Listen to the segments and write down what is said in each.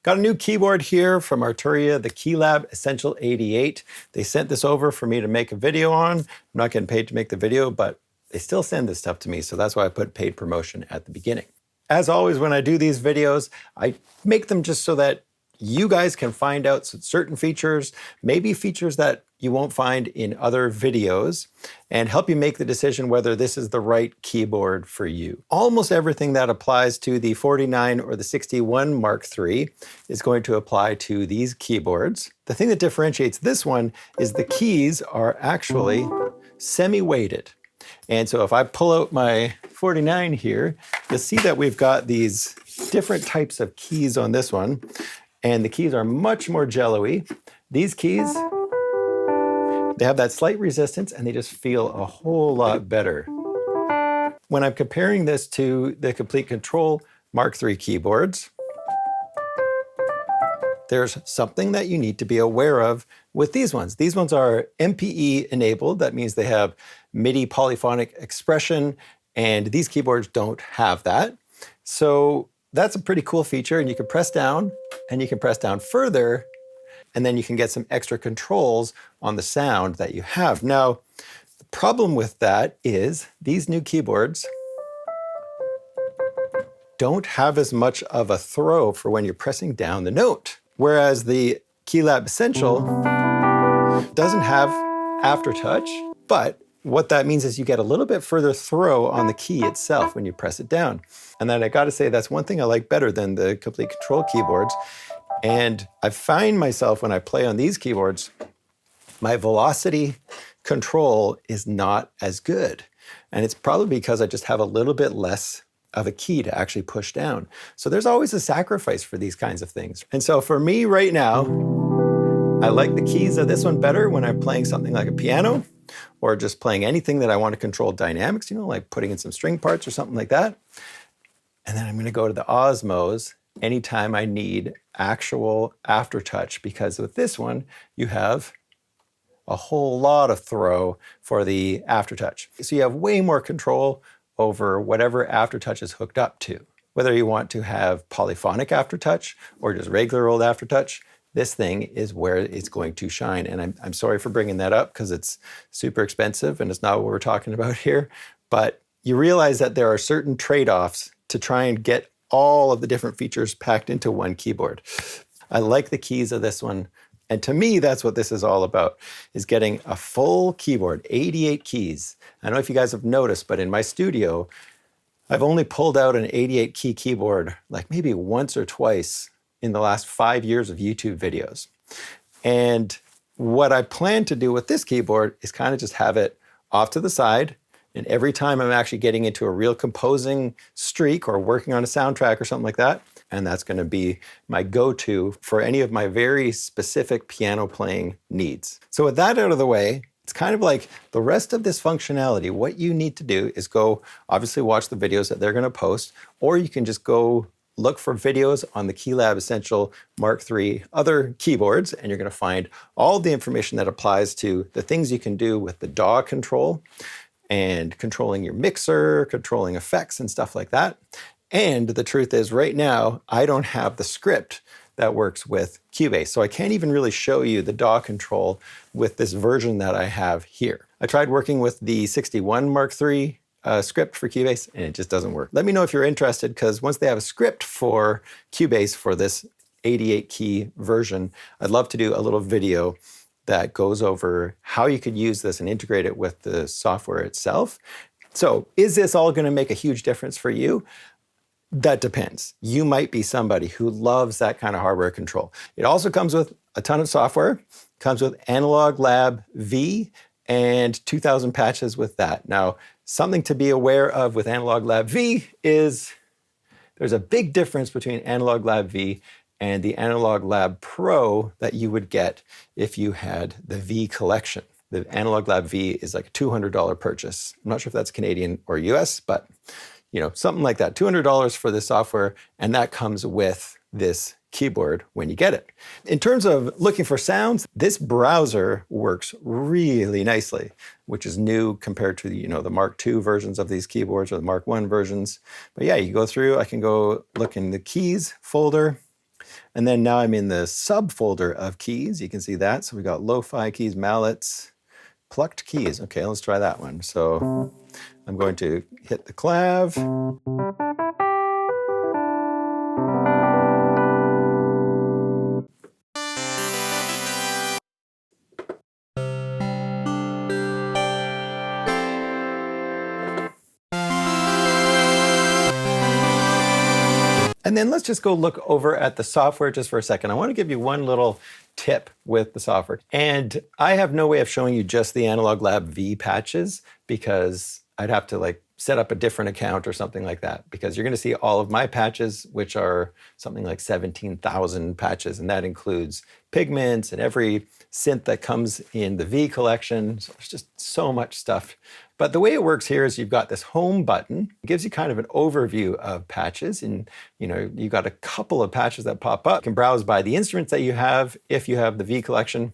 Got a new keyboard here from Arturia, the Keylab Essential 88. They sent this over for me to make a video on. I'm not getting paid to make the video, but they still send this stuff to me, so that's why I put paid promotion at the beginning. As always, when I do these videos, I make them just so that you guys can find out certain features, maybe features that you won't find in other videos, and help you make the decision whether this is the right keyboard for you. Almost everything that applies to the 49 or the 61 Mark III is going to apply to these keyboards. The thing that differentiates this one is the keys are actually semi-weighted. And so if I pull out my 49 here, you'll see that we've got these different types of keys on this one. And the keys are much more jello-y. These keys, they have that slight resistance and they just feel a whole lot better. When I'm comparing this to the Complete Control Mark III keyboards, there's something that you need to be aware of with these ones. These ones are MPE enabled. That means they have MIDI polyphonic expression, and these keyboards don't have that. So that's a pretty cool feature, and you can press down, and you can press down further, and then you can get some extra controls on the sound that you have. Now, the problem with that is these new keyboards don't have as much of a throw for when you're pressing down the note, whereas the Keylab Essential doesn't have aftertouch, but what that means is you get a little bit further throw on the key itself when you press it down. And then I gotta say, that's one thing I like better than the Complete Control keyboards. And I find myself when I play on these keyboards, my velocity control is not as good. And it's probably because I just have a little bit less of a key to actually push down. So there's always a sacrifice for these kinds of things. And so for me right now, I like the keys of this one better when I'm playing something like a piano or just playing anything that I want to control dynamics, like putting in some string parts or something like that. And then I'm going to go to the Osmos anytime I need actual aftertouch, because with this one, you have a whole lot of throw for the aftertouch. So you have way more control over whatever aftertouch is hooked up to. Whether you want to have polyphonic aftertouch or just regular old aftertouch, this thing is where it's going to shine. And I'm sorry for bringing that up because it's super expensive and it's not what we're talking about here. But you realize that there are certain trade-offs to try and get all of the different features packed into one keyboard. I like the keys of this one. And to me, that's what this is all about, is getting a full keyboard, 88 keys. I don't know if you guys have noticed, but in my studio, I've only pulled out an 88 key keyboard like maybe once or twice in the last 5 years of YouTube videos. And what I plan to do with this keyboard is kind of just have it off to the side. And every time I'm actually getting into a real composing streak or working on a soundtrack or something like that, and that's going to be my go-to for any of my very specific piano playing needs. So with that out of the way, it's kind of like the rest of this functionality. What you need to do is go obviously watch the videos that they're going to post, or you can just go look for videos on the Keylab Essential Mark III other keyboards, and you're going to find all the information that applies to the things you can do with the DAW control and controlling your mixer, controlling effects and stuff like that. And the truth is, right now, I don't have the script that works with Cubase. So I can't even really show you the DAW control with this version that I have here. I tried working with the 61 Mark III script for Cubase, and it just doesn't work. Let me know if you're interested, because once they have a script for Cubase for this 88 key version, I'd love to do a little video that goes over how you could use this and integrate it with the software itself. So is this all going to make a huge difference for you? That depends. You might be somebody who loves that kind of hardware control. It also comes with a ton of software. It comes with Analog Lab V and 2,000 patches with that. Now, something to be aware of with Analog Lab V is there's a big difference between Analog Lab V and the Analog Lab Pro that you would get if you had the V collection. The Analog Lab V is like a $200 purchase. I'm not sure if that's Canadian or US, but something like that, $200 for the software, and that comes with this keyboard when you get it. In terms of looking for sounds, this browser works really nicely, which is new compared to the Mark II versions of these keyboards or the Mark I versions. But yeah, you go through, I can go look in the keys folder, And then now I'm in the subfolder of keys. You can see that. So we got lo-fi keys, mallets, plucked keys. Okay, let's try that one. So I'm going to hit the clav. And then let's just go look over at the software just for a second. I want to give you one little tip with the software. And I have no way of showing you just the Analog Lab V patches because I'd have to like set up a different account or something like that, because you're going to see all of my patches, which are something like 17,000 patches. And that includes pigments and every synth that comes in the V collection. So there's just so much stuff. But the way it works here is you've got this home button. It gives you kind of an overview of patches. And you've got a couple of patches that pop up. You can browse by the instruments that you have if you have the V collection,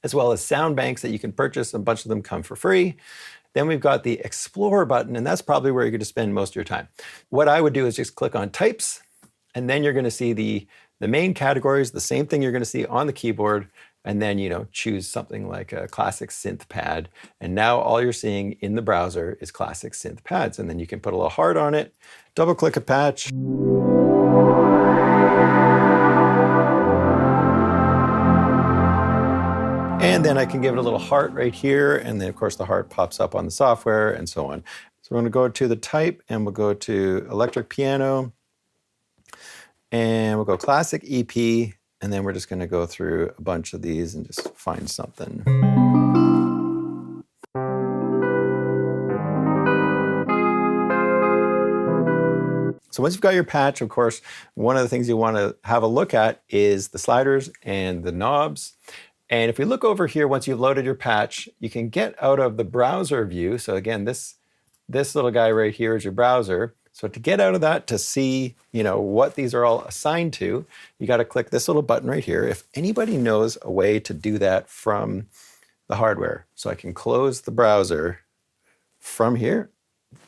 as well as sound banks that you can purchase. A bunch of them come for free. Then we've got the Explore button, and that's probably where you're going to spend most of your time. What I would do is just click on Types, and then you're going to see the main categories, the same thing you're going to see on the keyboard, and then choose something like a classic synth pad. And now all you're seeing in the browser is classic synth pads, and then you can put a little heart on it, double-click a patch. And then I can give it a little heart right here. And then of course the heart pops up on the software and so on. So we're going to go to the type and we'll go to electric piano and we'll go classic EP. And then we're just going to go through a bunch of these and just find something. So once you've got your patch, of course, one of the things you want to have a look at is the sliders and the knobs. And if we look over here, once you've loaded your patch, you can get out of the browser view. So again, this little guy right here is your browser. So to get out of that, to see what these are all assigned to, you got to click this little button right here. If anybody knows a way to do that from the hardware, so I can close the browser from here,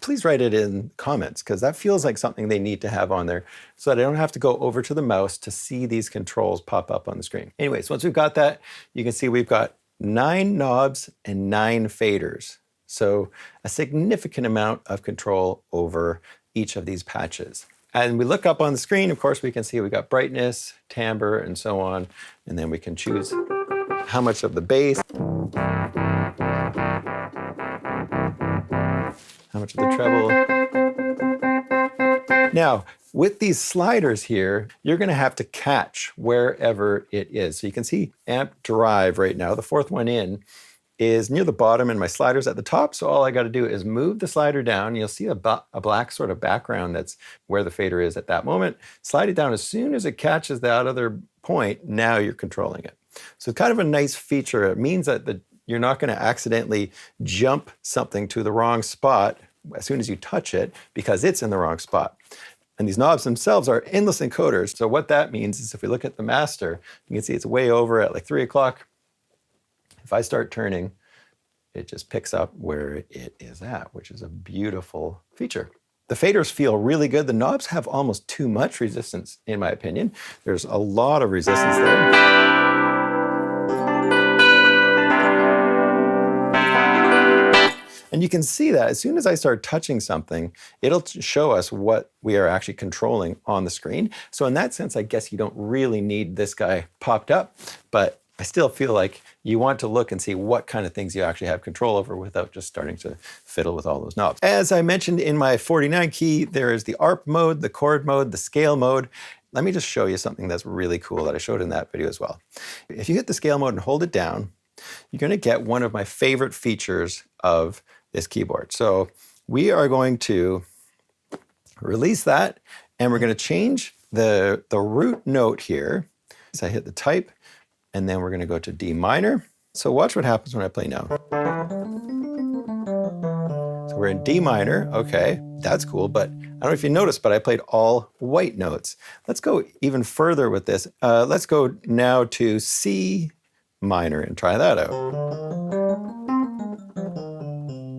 please write it in comments, because that feels like something they need to have on there so that I don't have to go over to the mouse to see these controls pop up on the screen. Anyways, once we've got that, you can see we've got 9 knobs and 9 faders. So a significant amount of control over each of these patches. And we look up on the screen, of course, we can see we've got brightness, timbre, and so on. And then we can choose how much of the bass, how much of the treble. Now, with these sliders here, you're going to have to catch wherever it is. So you can see amp drive right now, the 4th one in, is near the bottom and my slider's at the top. So all I got to do is move the slider down. You'll see a black sort of background that's where the fader is at that moment. Slide it down as soon as it catches that other point, now you're controlling it. So it's kind of a nice feature. It means that you're not going to accidentally jump something to the wrong spot as soon as you touch it because it's in the wrong spot. And these knobs themselves are endless encoders. So what that means is if we look at the master, you can see it's way over at like 3 o'clock. If I start turning, it just picks up where it is at, which is a beautiful feature. The faders feel really good. The knobs have almost too much resistance, in my opinion. There's a lot of resistance there. And you can see that as soon as I start touching something, it'll show us what we are actually controlling on the screen. So in that sense, I guess you don't really need this guy popped up, but I still feel like you want to look and see what kind of things you actually have control over without just starting to fiddle with all those knobs. As I mentioned in my 49 key, there is the ARP mode, the chord mode, the scale mode. Let me just show you something that's really cool that I showed in that video as well. If you hit the scale mode and hold it down, you're going to get one of my favorite features of this keyboard. So we are going to release that and we're going to change the root note here. So I hit the type and then we're going to go to D minor. So watch what happens when I play now. So we're in D minor. Okay, that's cool. But I don't know if you noticed, but I played all white notes. Let's go even further with this. Let's go now to C minor and try that out.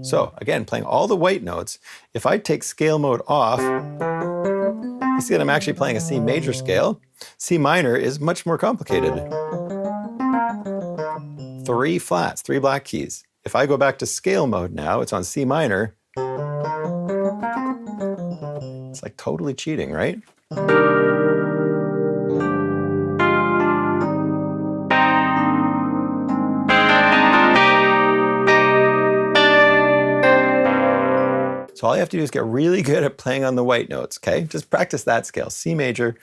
So again, playing all the white notes. If I take scale mode off, you see that I'm actually playing a C major scale. C minor is much more complicated. 3 flats, 3 black keys. If I go back to scale mode now, it's on C minor. It's like totally cheating, right? So all you have to do is get really good at playing on the white notes, okay? Just practice that scale, C major,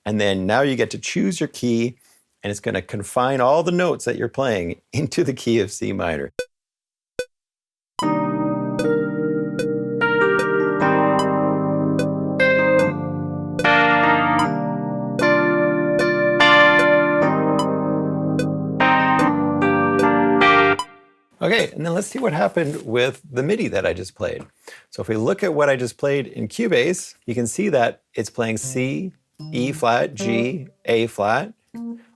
and then now you get to choose your key, and it's going to confine all the notes that you're playing into the key of C minor. Okay, and then let's see what happened with the MIDI that I just played. So if we look at what I just played in Cubase, you can see that it's playing C, E flat, G, A flat,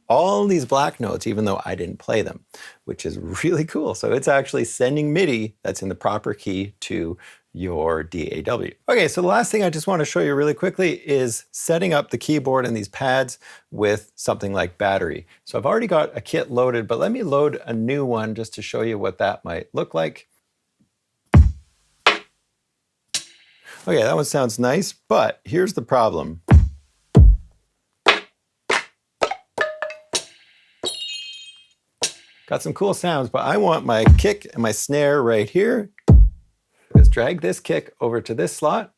all these black notes, even though I didn't play them, which is really cool. So it's actually sending MIDI that's in the proper key to your DAW. Okay, so the last thing I just want to show you really quickly is setting up the keyboard and these pads with something like battery. So I've already got a kit loaded, but let me load a new one just to show you what that might look like. Okay, that one sounds nice, but here's the problem. Got some cool sounds, but I want my kick and my snare right here. Let's drag this kick over to this slot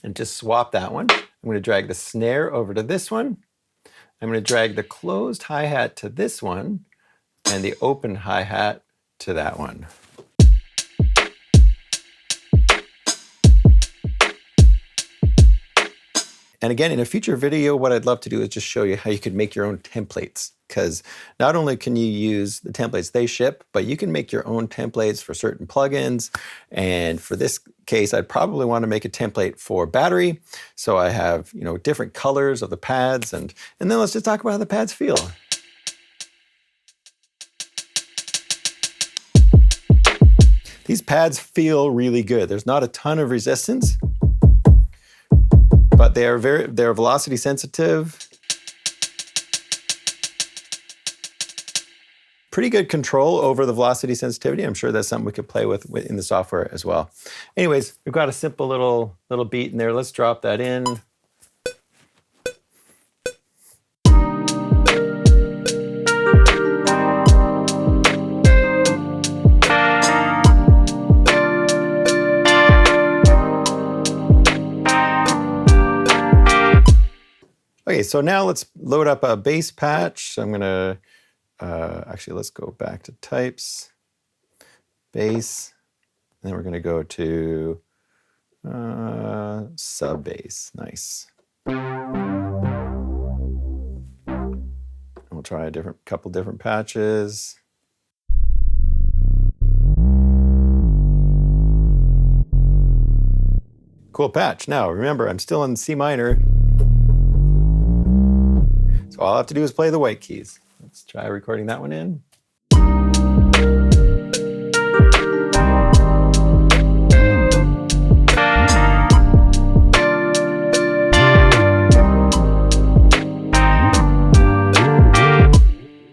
and just swap that one. I'm going to drag the snare over to this one. I'm going to drag the closed hi-hat to this one and the open hi-hat to that one. And again, in a future video, what I'd love to do is just show you how you could make your own templates. Because not only can you use the templates they ship, but you can make your own templates for certain plugins. And for this case, I'd probably want to make a template for battery. So I have, different colors of the pads. And then let's just talk about how the pads feel. These pads feel really good. There's not a ton of resistance, but they're velocity sensitive. Pretty good control over the velocity sensitivity. I'm sure that's something we could play with in the software as well. Anyways, we've got a simple little beat in there. Let's drop that in. Okay, so now let's load up a bass patch. So I'm gonna, actually let's go back to types, bass, and then we're gonna go to sub bass, nice. We'll try a couple different patches. Cool patch. Now remember, I'm still in C minor. So all I have to do is play the white keys. Let's try recording that one in.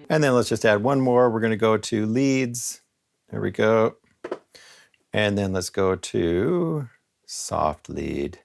And then let's just add one more. We're going to go to leads. There we go. And then let's go to soft lead.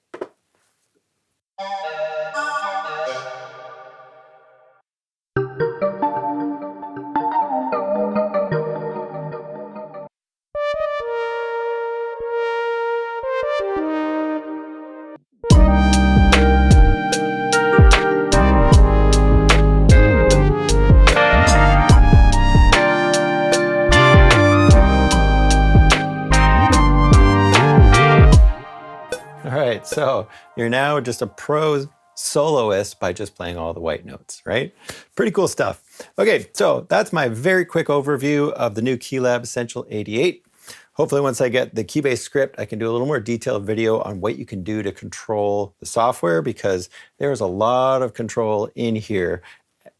So you're now just a pro soloist by just playing all the white notes, right? Pretty cool stuff. Okay, so that's my very quick overview of the new Keylab Essential 88. Hopefully once I get the Keybase script, I can do a little more detailed video on what you can do to control the software, because there's a lot of control in here,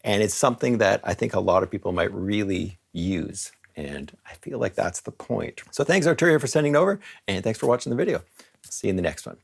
and it's something that I think a lot of people might really use. And I feel like that's the point. So thanks Arturia for sending it over, and thanks for watching the video. See you in the next one.